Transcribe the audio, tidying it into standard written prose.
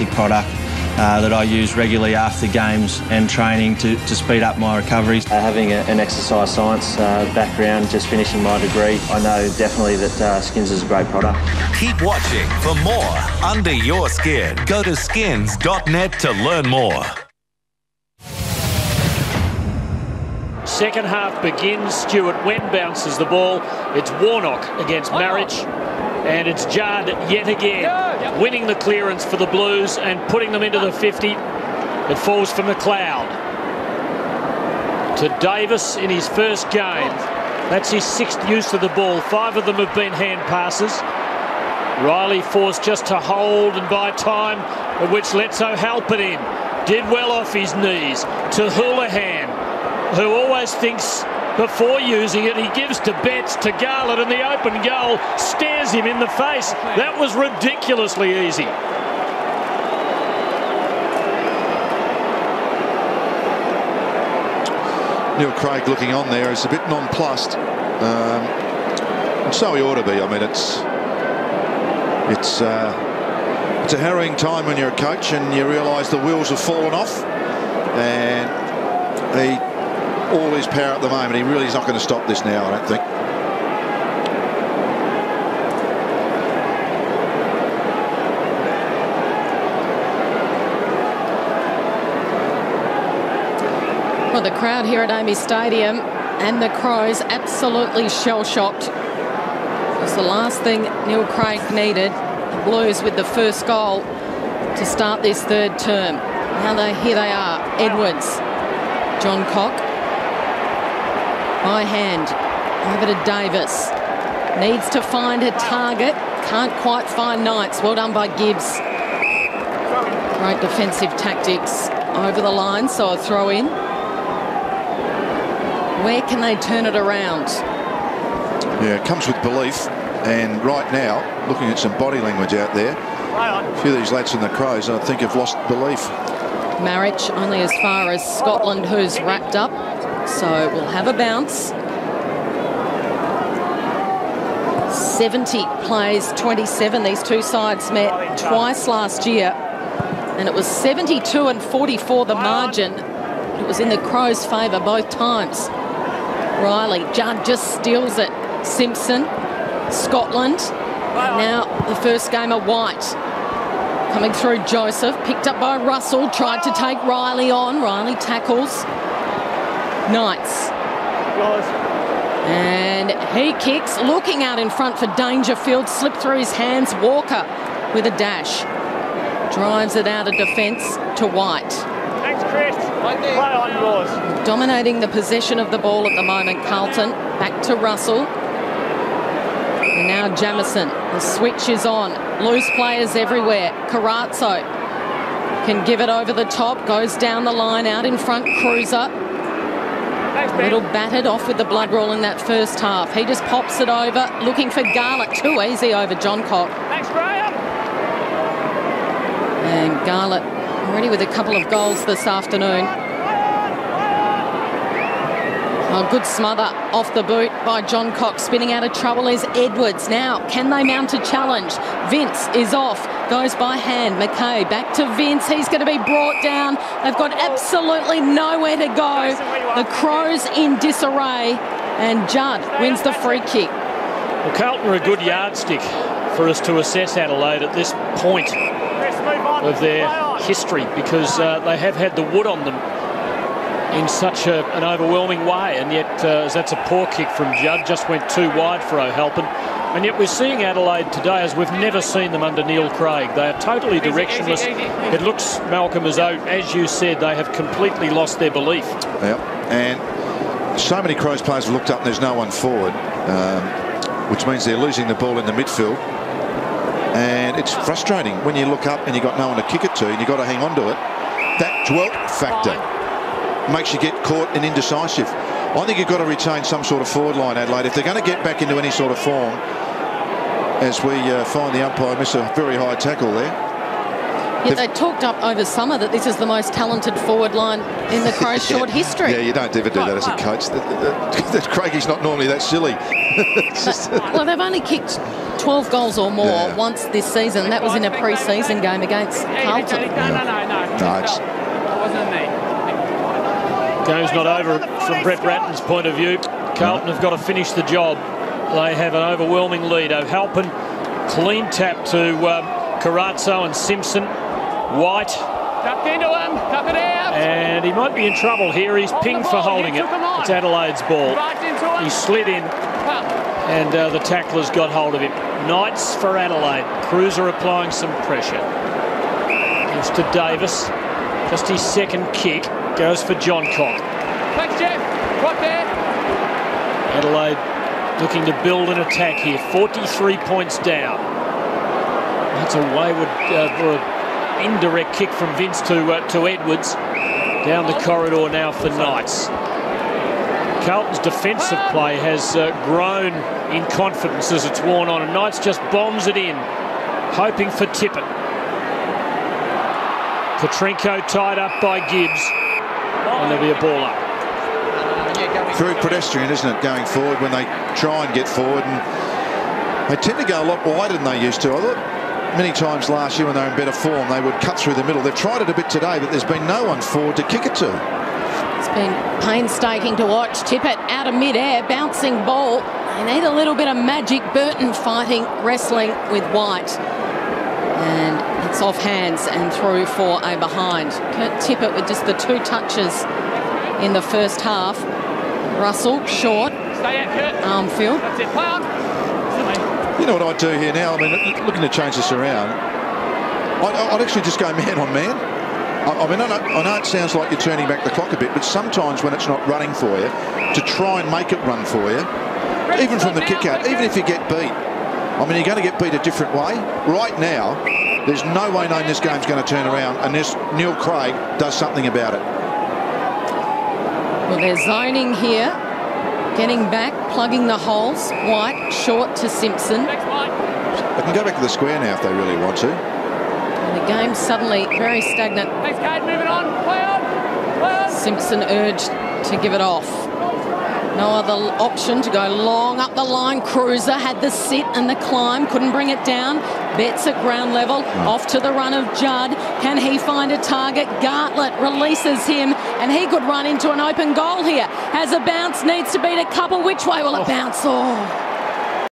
fantastic product that I use regularly after games and training to speed up my recoveries. Having an exercise science background, just finishing my degree, I know definitely that Skins is a great product. Keep watching for more Under Your Skin. Go to skins.net to learn more. Second half begins. Stewart Wen bounces the ball. It's Warnock against Marriage. And it's Judd yet again, winning the clearance for the Blues and putting them into the 50. It falls for McLeod. To Davis in his first game. That's his 6th use of the ball. 5 of them have been hand passes. Riley forced just to hold and buy time, at which lets O'Halpin in. Did well off his knees. To Houlihan, who always thinks before using it, he gives to Betts, to Garlett, and the open goal stares him in the face. That was ridiculously easy. Neil Craig looking on there is a bit nonplussed. And so he ought to be. I mean, it's a harrowing time when you're a coach and you realise the wheels have fallen off, and all his power at the moment. He really is not going to stop this now, I don't think. Well, the crowd here at AAMI Stadium and the Crows absolutely shell-shocked. It was the last thing Neil Craig needed. The Blues with the first goal to start this third term. Now here they are. Edwards, John Cock. By hand, over to Davis. Needs to find a target. Can't quite find Knights. Well done by Gibbs. Great defensive tactics over the line, so a throw in. Where can they turn it around? Yeah, it comes with belief. And right now, looking at some body language out there, a few of these lads in the Crows, I think, have lost belief. Marriage only as far as Scotland, who's wrapped up. So we'll have a bounce. 70 plays 27. These two sides met twice last year. And it was 72 and 44 the margin. It was in the Crows' favour both times. Riley, Judd just steals it. Simpson, Scotland. And now the first game of White. Coming through Joseph, picked up by Russell, tried to take Riley on. Riley tackles. Knights. And he kicks, looking out in front for Dangerfield, slipped through his hands. Walker with a dash. Drives it out of defence to White. Thanks, Chris. Play on yours. Dominating the possession of the ball at the moment, Carlton. Back to Russell. And now Jamison. The switch is on. Loose players everywhere. Carazzo can give it over the top. Goes down the line, out in front, Cruiser. A little battered off with the blood rule in that first half. He just pops it over, looking for Garlett. Too easy over John Cock. Thanks, Graham. And Garlett already with a couple of goals this afternoon. A good smother off the boot by John Cock. Spinning out of trouble is Edwards. Now, can they mount a challenge? Vince is off. Goes by hand. McKay back to Vince. He's going to be brought down. They've got absolutely nowhere to go. The Crows in disarray. And Judd wins the free kick. Well, Carlton are a good yardstick for us to assess Adelaide at this point of their history, because they have had the wood on them in such an overwhelming way, and yet that's a poor kick from Judd, just went too wide for O'Halpin. And yet we're seeing Adelaide today as we've never seen them under Neil Craig. They are totally directionless. It looks, Malcolm, as though, as you said, they have completely lost their belief. Yeah, and so many Crows players have looked up and there's no one forward, which means they're losing the ball in the midfield. And it's frustrating when you look up and you've got no one to kick it to and you've got to hang on to it. That dwelt factor makes you get caught and indecisive. I think you've got to retain some sort of forward line, Adelaide. If they're going to get back into any sort of form, as we find the umpire miss a very high tackle there. Yet they talked up over summer that this is the most talented forward line in the Crows' short history. Yeah, you don't ever do that as a coach. That Craigie's not normally that silly. Well, they've only kicked 12 goals or more once this season. That was in a pre-season game against Carlton. Game's not over from Brett Ratton's point of view. Carlton have got to finish the job. They have an overwhelming lead. O'Halpin, clean tap to Carazzo and Simpson. White. Tucked into him, tuck it out. And he might be in trouble here. He's pinged for holding it. It's Adelaide's ball. He slid in and the tackler's got hold of him. Knights for Adelaide. Cruiser applying some pressure. Gives to Davis. Just his second kick. Goes for John Cock. Thanks, Jeff. Right there. Adelaide looking to build an attack here. 43 points down. That's a wayward or an indirect kick from Vince to Edwards. Down the corridor now for Knights. Carlton's defensive play has grown in confidence as it's worn on, and Knights just bombs it in, hoping for Tippett. Petrenko tied up by Gibbs, and there'll be a ball up. Very pedestrian, isn't it, going forward when they try and get forward, and they tend to go a lot wider than they used to. I thought many times last year when they were in better form they would cut through the middle. They've tried it a bit today, but there's been no one forward to kick it to. It's been painstaking to watch. Tippett out of mid-air, bouncing ball. They need a little bit of magic. Burton fighting, wrestling with White. And it's off hands and through for a behind. Kurt Tippett with just the 2 touches in the first half. Russell, short. Stay out, Kurt. Armfield. That's it, play on. You know what I'd do here now? I mean, looking to change this around, I'd actually just go man on man. I mean, I know it sounds like you're turning back the clock a bit, but sometimes when it's not running for you, to try and make it run for you, even from the kick out, even if you get beat, I mean, you're going to get beat a different way. Right now, there's no way knowing this game's going to turn around unless Neil Craig does something about it. Well, they're zoning here, getting back, plugging the holes. White, short to Simpson. Next line. They can go back to the square now if they really want to. And the game's suddenly very stagnant. Thanks, Kate. Moving on. Play on. Play on. Simpson urged to give it off. No other option to go long up the line. Cruiser had the sit and the climb, couldn't bring it down. Betts at ground level, off to the run of Judd. Can he find a target? Gartlett releases him, and he could run into an open goal here. Has a bounce, needs to beat a couple. Which way will it bounce? Oh.